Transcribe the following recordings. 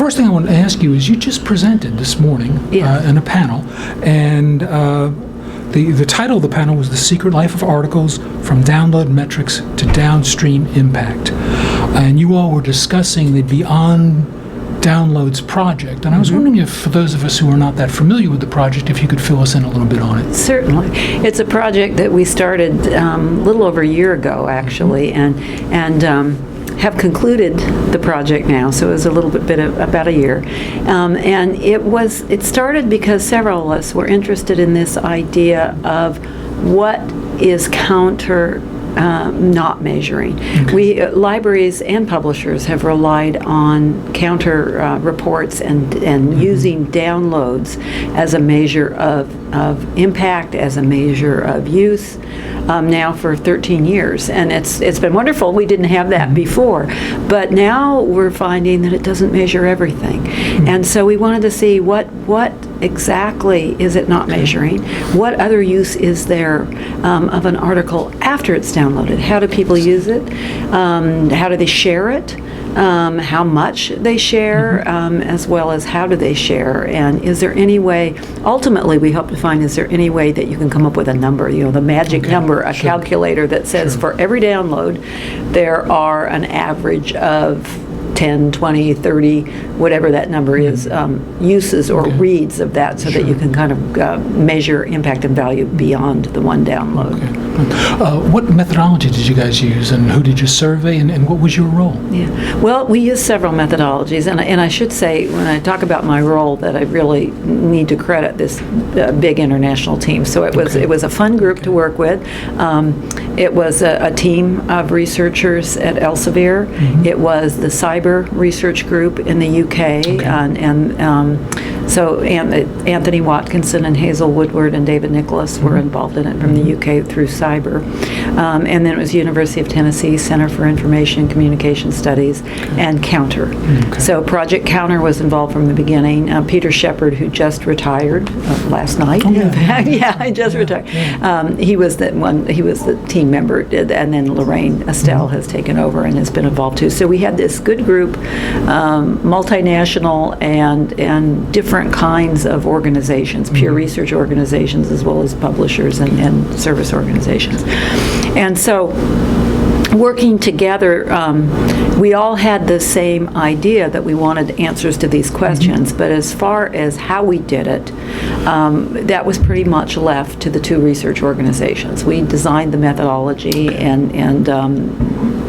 first thing I want to ask you is you just presented this morning in a panel, and the title of the panel was "The Secret Life of Articles from Download Metrics to Downstream Impact," and you all were discussing the Beyond Downloads project, and I was wondering if, for those of us who are not that familiar with the project, if you could fill us in a little bit on it. Certainly. It's a project that we started a little over a year ago, actually, and have concluded the project now, so it was a little bit about a year. And it started because several of us were interested in this idea of what is counter not measuring. Okay. Libraries and publishers have relied on counter reports and using downloads as a measure of impact, as a measure of use, now for 13 years. And it's been wonderful. We didn't have that before. But now we're finding that it doesn't measure everything. And so we wanted to see what exactly is it not measuring? What other use is there of an article after it's downloaded? How do people use it? How do they share it? How much they share, as well as how do they share? And is there any way, ultimately we hope to find, is there any way that you can come up with a number, the magic number, a calculator that says for every download there are an average of 10, 20, 30, whatever that number is, uses or reads of that, so that you can kind of measure impact and value beyond the one download. What methodology did you guys use, and who did you survey, and what was your role? Well, we used several methodologies, and I should say, when I talk about my role, that I really need to credit this big international team. So it was a fun group to work with. It was a team of researchers at Elsevier. It was the cyber research group in the UK, so Anthony Watkinson and Hazel Woodward and David Nicholas were involved in it from the UK through cyber. And then it was University of Tennessee Center for Information and Communication Studies and Counter. So Project Counter was involved from the beginning. Peter Shepard, who just retired last night, in fact, he just retired. He was the team member, and then Lorraine Estelle has taken over and has been involved too. So we had this good group, multinational and different kinds of organizations, peer research organizations, as well as publishers and service organizations. And so working together, we all had the same idea that we wanted answers to these questions, but as far as how we did it, that was pretty much left to the two research organizations. We designed the methodology and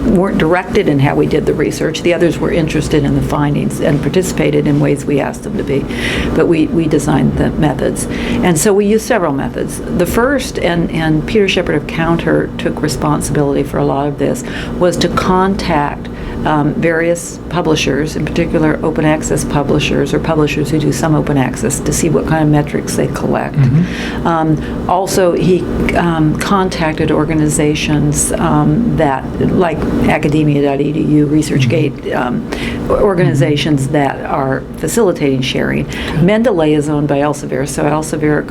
weren't directed in how we did the research. The others were interested in the findings and participated in ways we asked them to be, but we designed the methods. And so we used several methods. The first, and Peter Shepard of Counter took responsibility for a lot of this, was to contact various publishers, in particular open access publishers or publishers who do some open access, to see what kind of metrics they collect. Also, he contacted organizations that, like academia.edu, ResearchGate, organizations that are facilitating sharing. Mendeley is owned by Elsevier, so Elsevier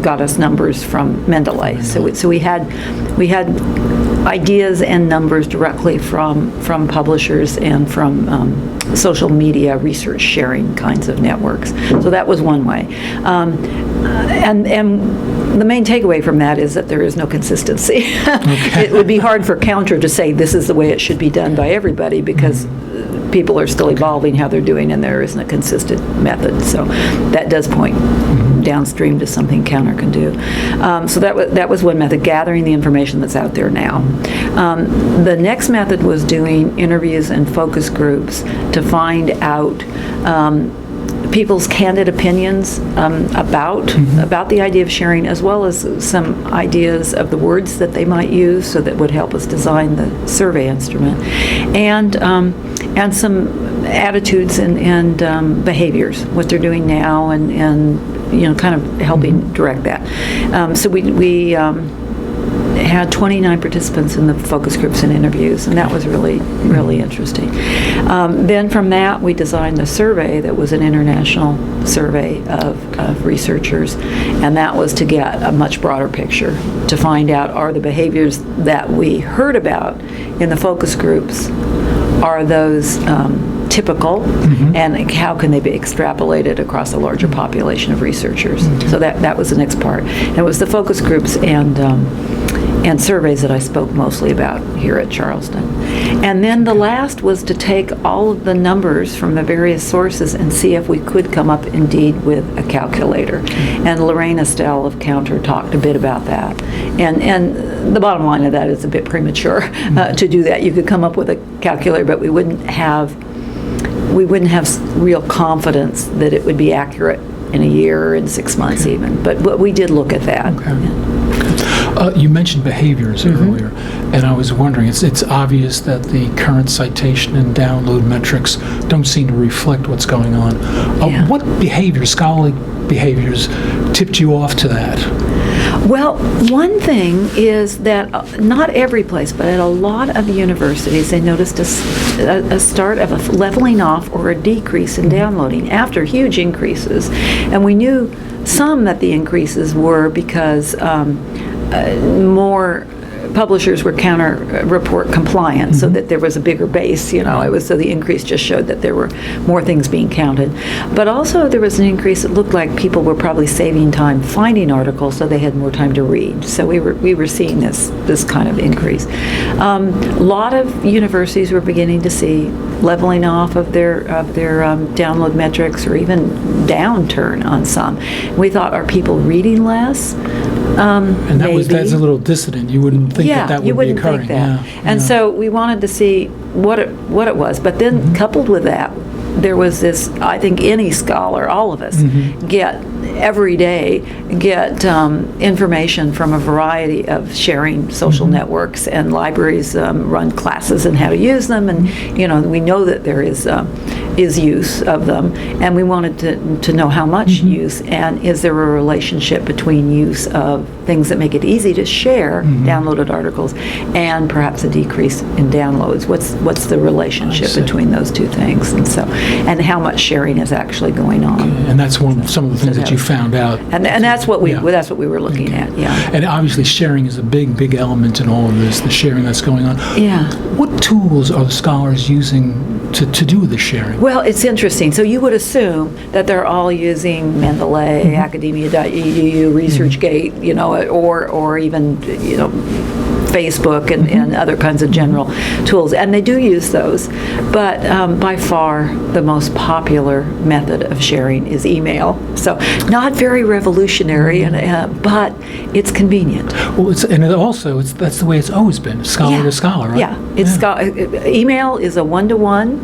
got us numbers from Mendeley. So we had ideas and numbers directly from publishers and from social media research sharing kinds of networks. So that was one way. And the main takeaway from that is that there is no consistency. It would be hard for Counter to say this is the way it should be done by everybody, because people are still evolving how they're doing, and there isn't a consistent method. So that does point downstream to something Counter can do. So that was one method, gathering the information that's out there now. The next method was doing interviews and focus groups to find out people's candid opinions about the idea of sharing, as well as some ideas of the words that they might use, so that would help us design the survey instrument, and some attitudes and behaviors, what they're doing now, and kind of helping direct that. So we had 29 participants in the focus groups and interviews, and that was really, really interesting. Then from that, we designed a survey that was an international survey of researchers, and that was to get a much broader picture, to find out, are the behaviors that we heard about in the focus groups, are those typical, and how can they be extrapolated across a larger population of researchers. So that was the next part. And it was the focus groups and surveys that I spoke mostly about here at Charleston. And then the last was to take all of the numbers from the various sources and see if we could come up indeed with a calculator. And Lorraine Estelle of Counter talked a bit about that. And the bottom line of that is a bit premature to do that. You could come up with a calculator, but we wouldn't have real confidence that it would be accurate in a year or in 6 months even. But we did look at that. You mentioned behaviors earlier, and I was wondering, it's obvious that the current citation and download metrics don't seem to reflect what's going on. What behaviors, scholarly behaviors, tipped you off to that? Well, one thing is that not every place, but at a lot of universities, they noticed a start of a leveling off or a decrease in downloading after huge increases. And we knew some that the increases were because more publishers were counter report compliant, so that there was a bigger base. It was, so the increase just showed that there were more things being counted. But also there was an increase. It looked like people were probably saving time finding articles, so they had more time to read. So we were seeing this kind of increase. A lot of universities were beginning to see leveling off of their download metrics, or even downturn on some. We thought, are people reading less? And that's a little dissident. You wouldn't think that would be occurring. And so we wanted to see what it was. But then coupled with that, there was this, I think any scholar, all of us, get every day information from a variety of sharing social networks, and libraries run classes in how to use them, and we know that there is use of them, and we wanted to know how much use, and is there a relationship between use of things that make it easy to share downloaded articles and perhaps a decrease in downloads. What's the relationship between those two things, and how much sharing is actually going on. And that's some of the things that you found out. And that's what we were looking at. And obviously sharing is a big element in all of this, the sharing that's going on. What tools are the scholars using to do the sharing? Well, it's interesting. So you would assume that they're all using Mendeley, academia.edu, ResearchGate, or even Facebook and other kinds of general tools, and they do use those. But by far, the most popular method of sharing is email. So not very revolutionary, but it's convenient. Well, that's the way it's always been, scholar to scholar, right? Email is a one-to-one.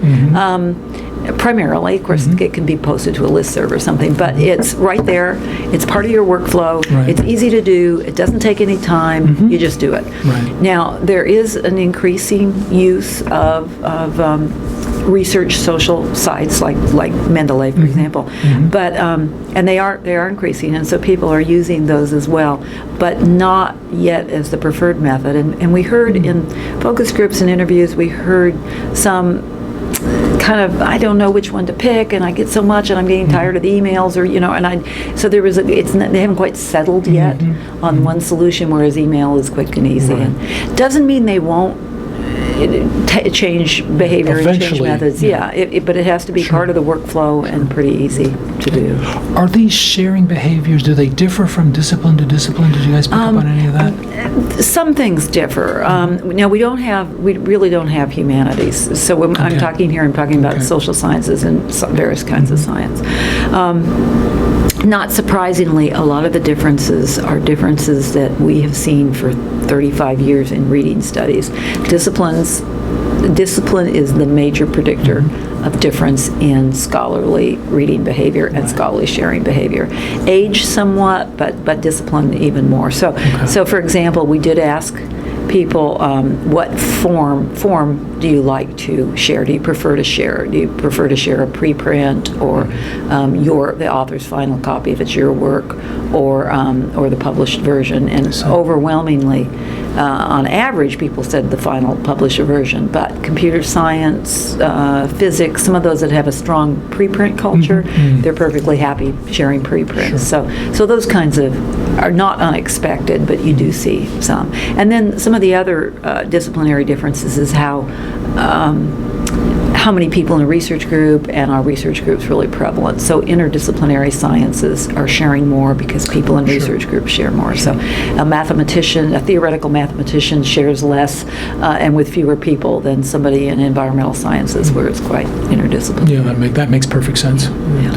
Primarily, of course, it can be posted to a listserv or something, but it's right there. It's part of your workflow. It's easy to do. It doesn't take any time. You just do it. Now, there is an increasing use of research social sites like Mendeley, for example, but and they are increasing, and so people are using those as well, but not yet as the preferred method. And we heard in focus groups and interviews, we heard some kind of, I don't know which one to pick, and I get so much, and I'm getting tired of the emails, so there was they haven't quite settled yet on one solution, whereas email is quick and easy. And doesn't mean they won't change behavior and change methods. But it has to be part of the workflow and pretty easy to do. Are these sharing behaviors, do they differ from discipline to discipline? Did you guys pick up on any of that? Some things differ. Now, we really don't have humanities. So when I'm talking about social sciences and various kinds of science. Not surprisingly, a lot of the differences are differences that we have seen for 35 years in reading studies. Discipline is the major predictor of difference in scholarly reading behavior and scholarly sharing behavior. Age somewhat, but discipline even more. So for example, we did ask people, what form do you like to share? Do you prefer to share? Do you prefer to share a preprint or the author's final copy if it's your work, or the published version? And overwhelmingly, on average, people said the final published version. But computer science, physics, some of those that have a strong preprint culture, they're perfectly happy sharing preprints. So those kinds of are not unexpected, but you do see some. how many people in a research group, and our research group's really prevalent. So interdisciplinary sciences are sharing more because people in research groups share more. So a theoretical mathematician shares less and with fewer people than somebody in environmental sciences where it's quite interdisciplinary. Yeah, that makes perfect sense. Yeah.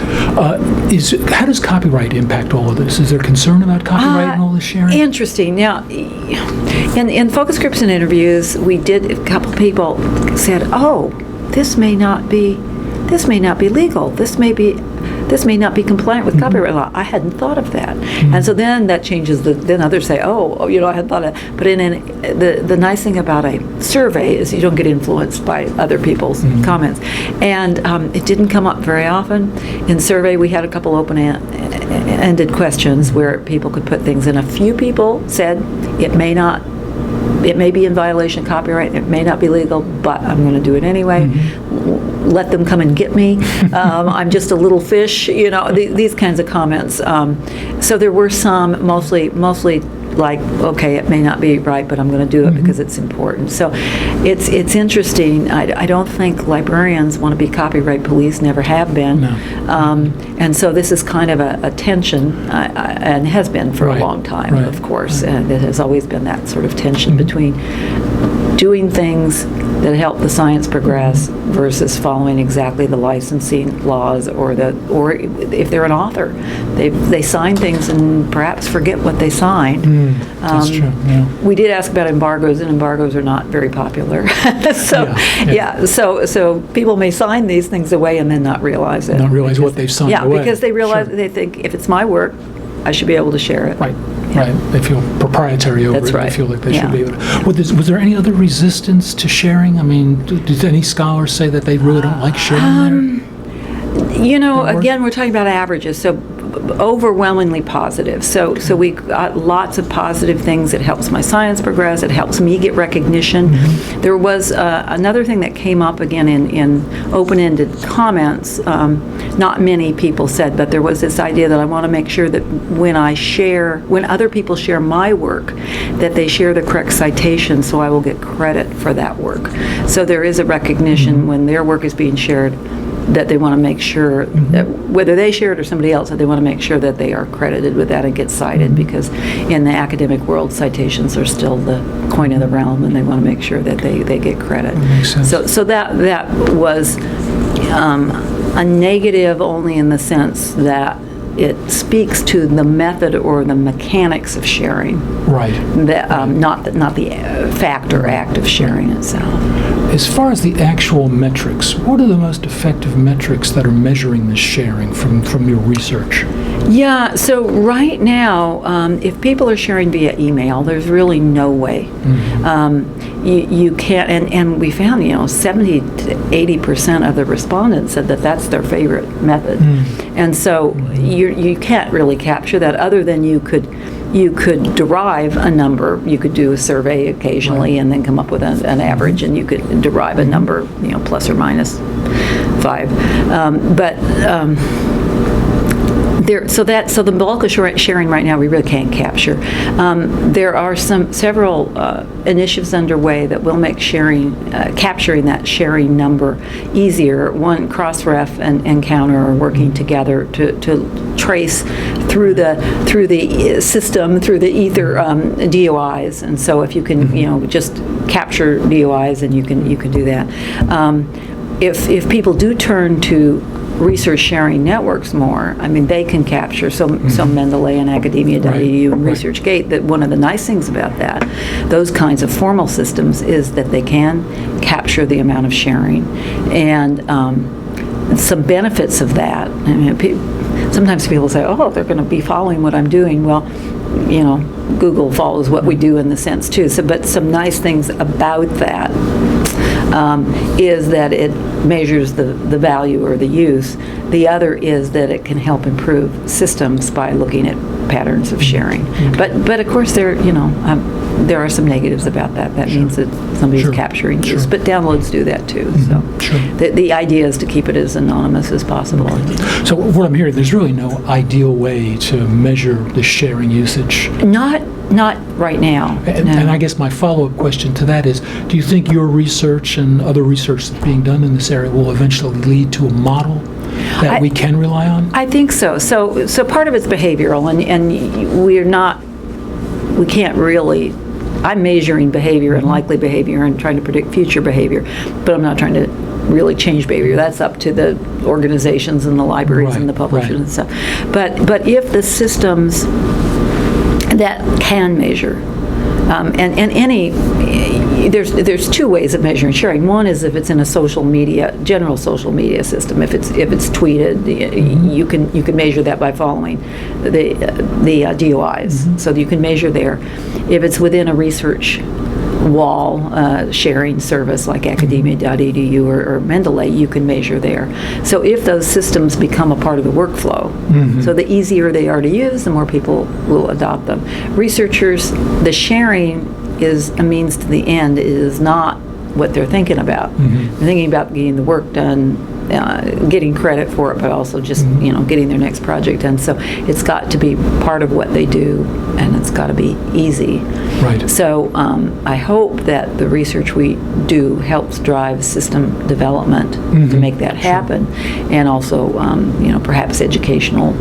How does copyright impact all of this? Is there concern about copyright and all this sharing? Interesting. Now, in focus groups and interviews, a couple people said, "Oh, this may not be legal. This may not be compliant with copyright law." I hadn't thought of that. And so then that changes. Then others say, "Oh, I hadn't thought of that." But the nice thing about a survey is you don't get influenced by other people's comments. And it didn't come up very often. In survey, we had a couple open-ended questions where people could put things in. A few people said it may be in violation of copyright, it may not be legal, but I'm going to do it anyway. Let them come and get me. I'm just a little fish, these kinds of comments. So there were some, mostly like, okay, it may not be right, but I'm going to do it because it's important. So it's interesting. I don't think librarians want to be copyright police, never have been. No. And so this is kind of a tension, and has been for a long time, of course. And it has always been that sort of tension between doing things that help the science progress versus following exactly the licensing laws, or if they're an author, they sign things and perhaps forget what they signed. That's true. Yeah. We did ask about embargoes, and embargoes are not very popular. So people may sign these things away and then not realize it. Not realize what they've signed away. Yeah, because they realize they think if it's my work, I should be able to share it. Right. Right. They feel proprietary over it. They feel like they should be able to. Was there any other resistance to sharing? I mean, did any scholars say that they really don't like sharing Again, we're talking about averages, so overwhelmingly positive. So we got lots of positive things. It helps my science progress. It helps me get recognition. There was another thing that came up again in open-ended comments. Not many people said, but there was this idea that I want to make sure that when other people share my work, that they share the correct citation, so I will get credit for that work. So there is a recognition when their work is being shared, that they want to make sure that whether they share it or somebody else, that they want to make sure that they are credited with that and get cited, because in the academic world, citations are still the coin of the realm, and they want to make sure that they get credit. That makes sense. So that was a negative only in the sense that it speaks to the method or the mechanics of sharing. Right. Not the fact or act of sharing itself. As far as the actual metrics, what are the most effective metrics that are measuring this sharing from your research? Yeah, so right now, if people are sharing via email, there's really no way. You can't, and we found, 70 to 80% of the respondents said that that's their favorite method. And so you can't really capture that, other than you could derive a number. You could do a survey occasionally and then come up with an average, and you could derive a number, plus or minus 5. So the bulk of sharing right now we really can't capture. There are several initiatives underway that will make capturing that sharing number easier. One, Crossref and Encounter are working together to trace through the system, through the ether, DOIs. And so if you can just capture DOIs, and you can do that. If people do turn to research sharing networks more, they can capture. So Mendeley and Academia.edu and ResearchGate, that one of the nice things about those kinds of formal systems is that they can capture the amount of sharing. And some benefits of that, sometimes people say, oh, they're going to be following what I'm doing. Well, Google follows what we do in the sense too. But some nice things about that is that it measures the value or the use. The other is that it can help improve systems by looking at patterns of sharing. But of course there are some negatives about that. That means that somebody's capturing use, but downloads do that too. So the idea is to keep it as anonymous as possible. So what I'm hearing, there's really no ideal way to measure the sharing usage. Not right now. And I guess my follow-up question to that is, do you think your research and other research that's being done in this area will eventually lead to a model that we can rely on? I think so. So part of it's behavioral, and we can't really. I'm measuring behavior and likely behavior and trying to predict future behavior, but I'm not trying to really change behavior. That's up to the organizations and the libraries and the publishers and stuff. But if the systems that can measure, and there's two ways of measuring sharing. One is if it's in a general social media system. If it's tweeted, you can measure that by following the DOIs, so you can measure there. If it's within a research wall sharing service like academia.edu or Mendeley, you can measure there. So if those systems become a part of the workflow, so the easier they are to use, the more people will adopt them. Researchers, the sharing is a means to the end. It is not what they're thinking about. They're thinking about getting the work done, getting credit for it, but also just getting their next project done. So it's got to be part of what they do, and it's got to be easy. Right. So I hope that the research we do helps drive system development to make that happen, and also perhaps educational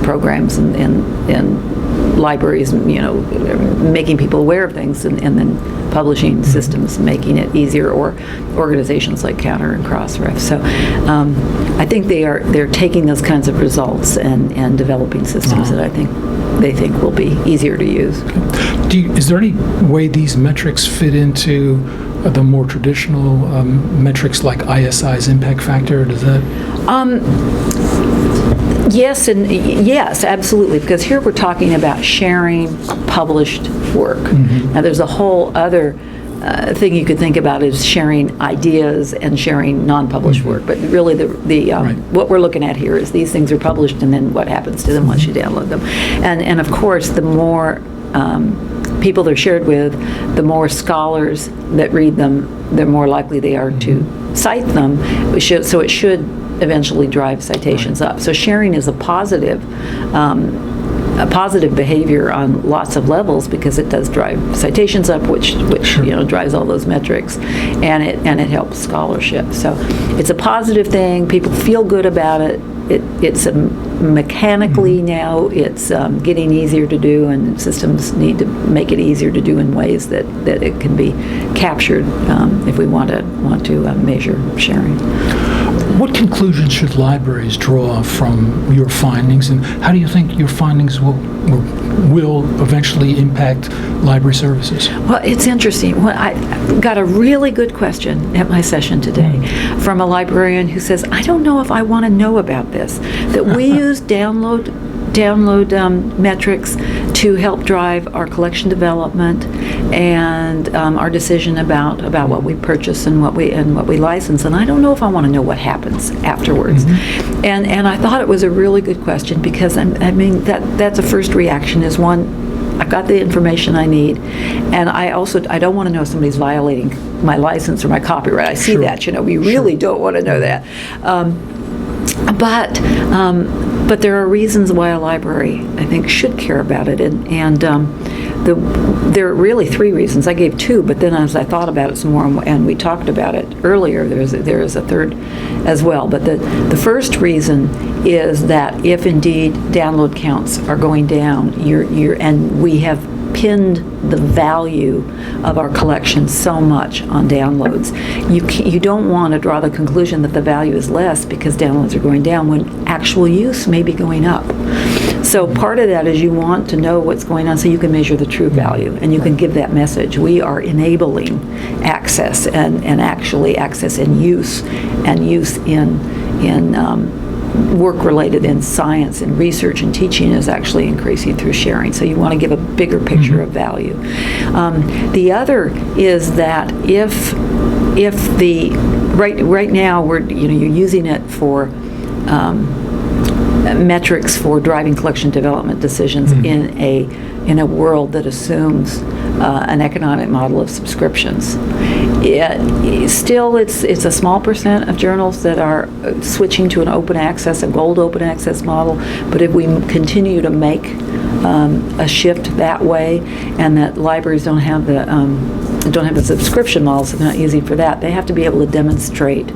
programs and libraries, making people aware of things, and then publishing systems, making it easier, or organizations like Counter and Crossref. So I think they're taking those kinds of results and developing systems that they think will be easier to use. Is there any way these metrics fit into the more traditional metrics like ISI's impact factor? Does that? Yes, absolutely, because here we're talking about sharing published work. Now there's a whole other thing you could think about is sharing ideas and sharing non-published work, but really what we're looking at here is these things are published, and then what happens to them once you download them. And of course, the more people they're shared with, the more scholars that read them, the more likely they are to cite them. So it should eventually drive citations up. So sharing is a positive behavior on lots of levels, because it does drive citations up, which drives all those metrics, and it helps scholarship. So it's a positive thing. People feel good about it. It's mechanically now it's getting easier to do, and systems need to make it easier to do in ways that it can be captured if we want to measure sharing. What conclusions should libraries draw from your findings, and how do you think your findings will eventually impact library services? Well, it's interesting. I got a really good question at my session today from a librarian who says, I don't know if I want to know about this, that we use download metrics to help drive our collection development and our decision about what we purchase and what we license, and I don't know if I want to know what happens afterwards. And I thought it was a really good question, because I mean that's a first reaction is one, I've got the information I need, and I don't want to know if somebody's violating my license or my copyright. I see that, we really don't want to know that. But there are reasons why a library, I think, should care about it, and there are really three reasons. I gave two, but then as I thought about it some more, and we talked about it earlier, there is a third as well. But the first reason is that if indeed download counts are going down, and we have pinned the value of our collection so much on downloads, you don't want to draw the conclusion that the value is less because downloads are going down when actual use may be going up. So part of that is you want to know what's going on so you can measure the true value, and you can give that message. We are enabling access and actually access and use in work related in science and research and teaching is actually increasing through sharing. So you want to give a bigger picture of value. The other is that if right now you're using it for metrics for driving collection development decisions in a world that assumes an economic model of subscriptions. Still, it's a small percent of journals that are switching to an open access, a gold open access model. But if we continue to make a shift that way, and that libraries don't have the subscription model, so they're not easy for that, they have to be able to demonstrate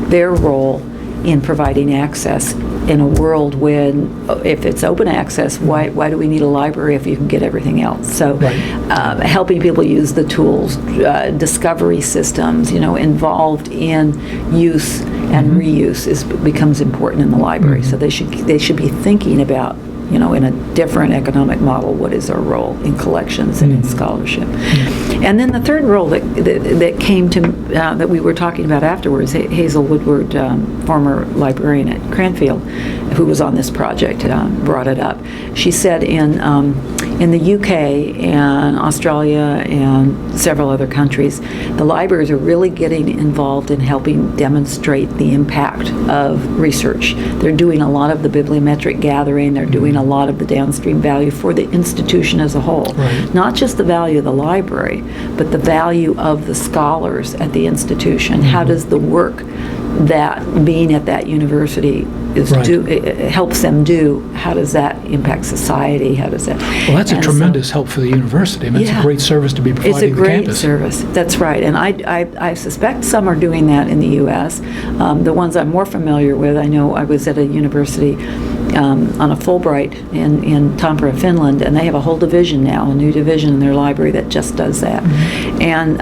their role in providing access in a world when, if it's open access, why do we need a library if you can get everything else? So helping people use the tools, discovery systems, involved in use and reuse becomes important in the library. So they should be thinking about, in a different economic model, what is our role in collections and in scholarship. And then the third role that came to, that we were talking about afterwards, Hazel Woodward, former librarian at Cranfield, who was on this project, brought it up. She said in the UK and Australia and several other countries, the libraries are really getting involved in helping demonstrate the impact of research. They're doing a lot of the bibliometric gathering, they're doing a lot of the downstream value for the institution as a whole. Not just the value of the library, but the value of the scholars at the institution. How does the work that being at that university helps them do, how does that impact society? How does that... Well, that's a tremendous help for the university. I mean, it's a great service to be providing to the campus. It's a great service. That's right. And I suspect some are doing that in the U.S. The ones I'm more familiar with, I know I was at a university on a Fulbright in Tampere, Finland, and they have a whole division now, a new division in their library that just does that. And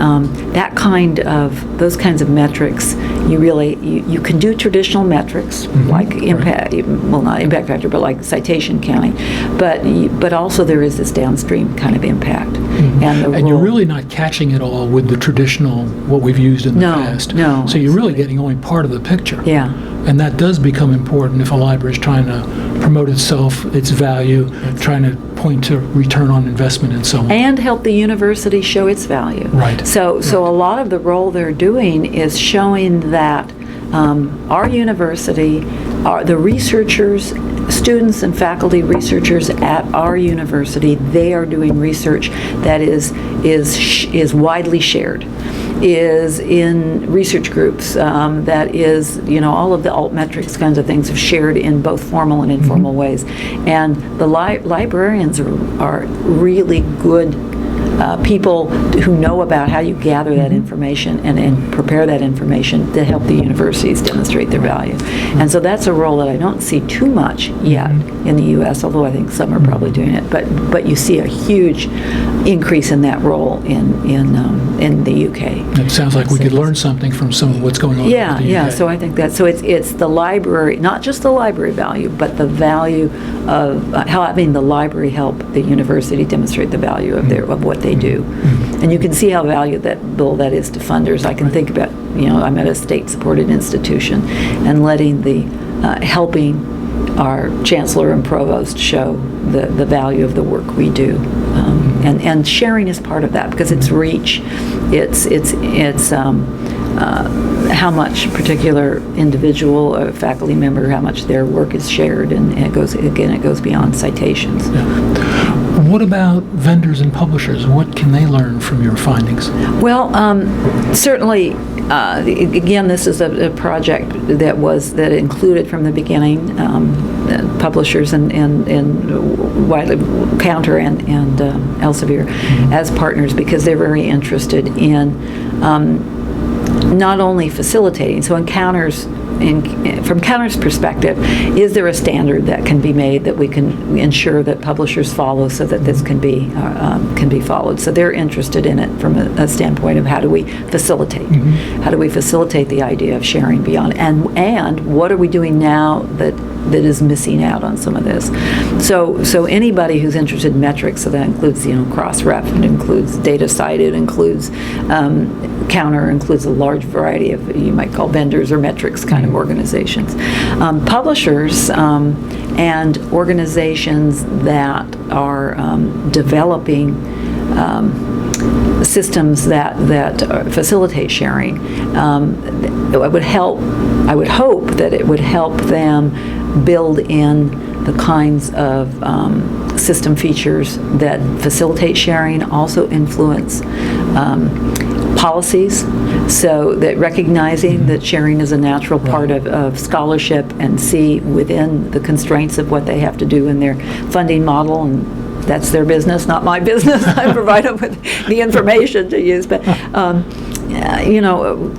those kinds of metrics, you can do traditional metrics like impact, well, not impact factor, but like citation counting, but also there is this downstream kind of impact. And you're really not catching it all with the traditional, what we've used in the past. No. So you're really getting only part of the picture. Yeah. And that does become important if a library is trying to promote itself, its value, trying to point to return on investment and so on. And help the university show its value. Right. So a lot of the role they're doing is showing that our university, the researchers, students and faculty researchers at our university, they are doing research that is widely shared, is in research groups, that is, all of the altmetrics kinds of things are shared in both formal and informal ways. And the librarians are really good people who know about how you gather that information and prepare that information to help the universities demonstrate their value. And so that's a role that I don't see too much yet in the U.S., although I think some are probably doing it. But you see a huge increase in that role in the U.K. It sounds like we could learn something from some of what's going on in the UK. Yeah, so I think that, so it's the library, not just the library value, but the value of having the library help the university demonstrate the value of what they do. And you can see how valuable that is to funders. I can think about, I'm at a state-supported institution and helping our chancellor and provost show the value of the work we do. And sharing is part of that, because it's reach, it's how much particular individual or faculty member, how much their work is shared, and it goes beyond citations. What about vendors and publishers? What can they learn from your findings? Well, certainly, again, this is a project that included from the beginning publishers and widely Counter and Elsevier as partners, because they're very interested in not only facilitating. So from Counter's perspective, is there a standard that can be made that we can ensure that publishers follow so that this can be followed? So they're interested in it from a standpoint of how do we facilitate? How do we facilitate the idea of sharing beyond? And what are we doing now that is missing out on some of this? So anybody who's interested in metrics, so that includes Crossref, it includes DataCite, it includes Counter, includes a large variety of, you might call vendors or metrics kind of organizations. Publishers and organizations that are developing systems that facilitate sharing. I would hope that it would help them build in the kinds of system features that facilitate sharing, also influence policies, so that recognizing that sharing is a natural part of scholarship, and see within the constraints of what they have to do in their funding model, and that's their business, not my business. I provide them with the information to use, but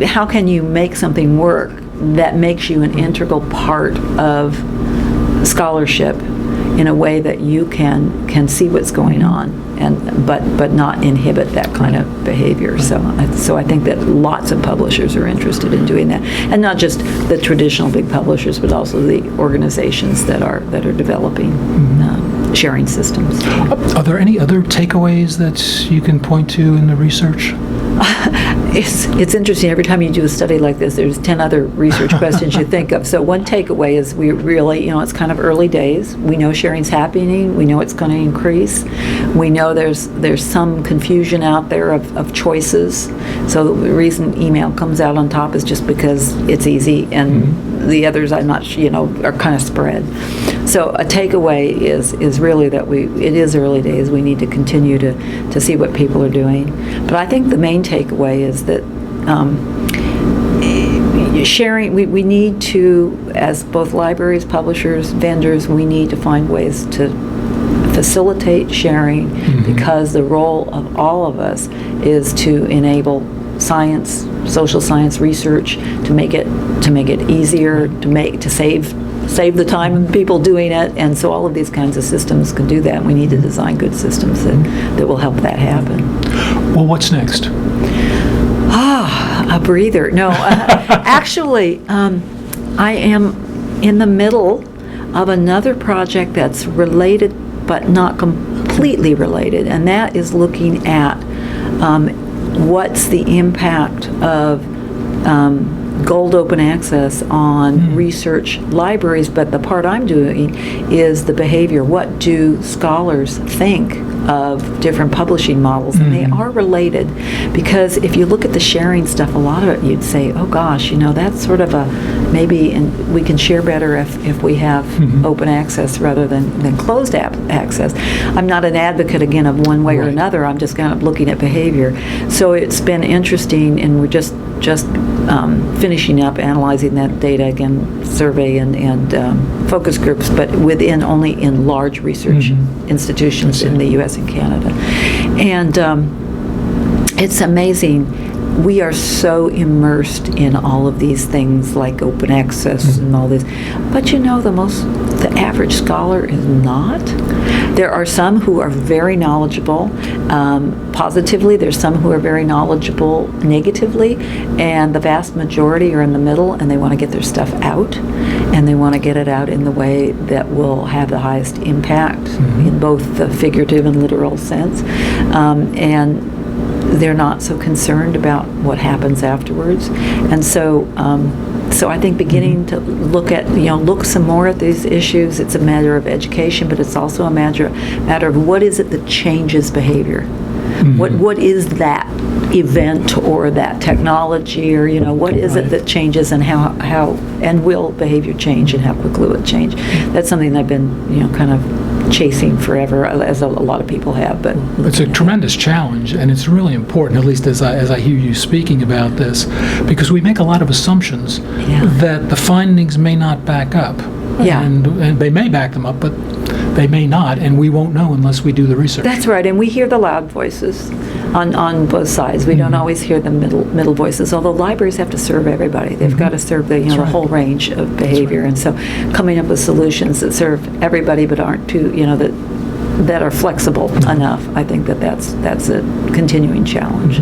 how can you make something work that makes you an integral part of scholarship in a way that you can see what's going on, and but not inhibit that kind of behavior. So I think that lots of publishers are interested in doing that, and not just the traditional big publishers, but also the organizations that are developing sharing systems. Are there any other takeaways that you can point to in the research? It's interesting. Every time you do a study like this, there's 10 other research questions you think of. So one takeaway is we really, it's kind of early days. We know sharing's happening. We know it's going to increase. We know there's some confusion out there of choices. So the reason email comes out on top is just because it's easy, and the others I'm not, are kind of spread. So a takeaway is really that it is early days. We need to continue to see what people are doing. But I think the main takeaway is that sharing, we need to, as both libraries, publishers, vendors, we need to find ways to facilitate sharing, because the role of all of us is to enable science, social science research, to make it easier, to save the time of people doing it, and so all of these kinds of systems can do that. We need to design good systems that will help that happen. Well, what's next? A breather. No, actually, I am in the middle of another project that's related but not completely related, and that is looking at what's the impact of gold open access on research libraries, but the part I'm doing is the behavior. What do scholars think of different publishing models? And they are related, because if you look at the sharing stuff, a lot of it you'd say, oh gosh, that's sort of and we can share better if we have open access rather than closed access. I'm not an advocate, again, of one way or another. I'm just kind of looking at behavior. So it's been interesting, and we're just finishing up analyzing that data, again, survey and focus groups, but only in large research institutions in the U.S. and Canada. And it's amazing. We are so immersed in all of these things like open access and all this, but the average scholar is not. There are some who are very knowledgeable positively. There's some who are very knowledgeable negatively, and the vast majority are in the middle, and they want to get their stuff out, and they want to get it out in the way that will have the highest impact in both the figurative and literal sense, and they're not so concerned about what happens afterwards. And so I think beginning to look some more at these issues. It's a matter of education, but it's also a matter of what is it that changes behavior. What is that event or that technology, or what is it that changes, and how and will behavior change, and how quickly will it change? That's something I've been kind of chasing forever, as a lot of people have. But it's a tremendous challenge, and it's really important, at least as I hear you speaking about this, because we make a lot of assumptions that the findings may not back up. And they may back them up, but they may not, and we won't know unless we do the research. That's right, and we hear the loud voices on both sides. We don't always hear the middle voices, although libraries have to serve everybody. They've got to serve the the whole range of behavior, and so coming up with solutions that serve everybody but aren't too that are flexible enough. I think that's a continuing challenge.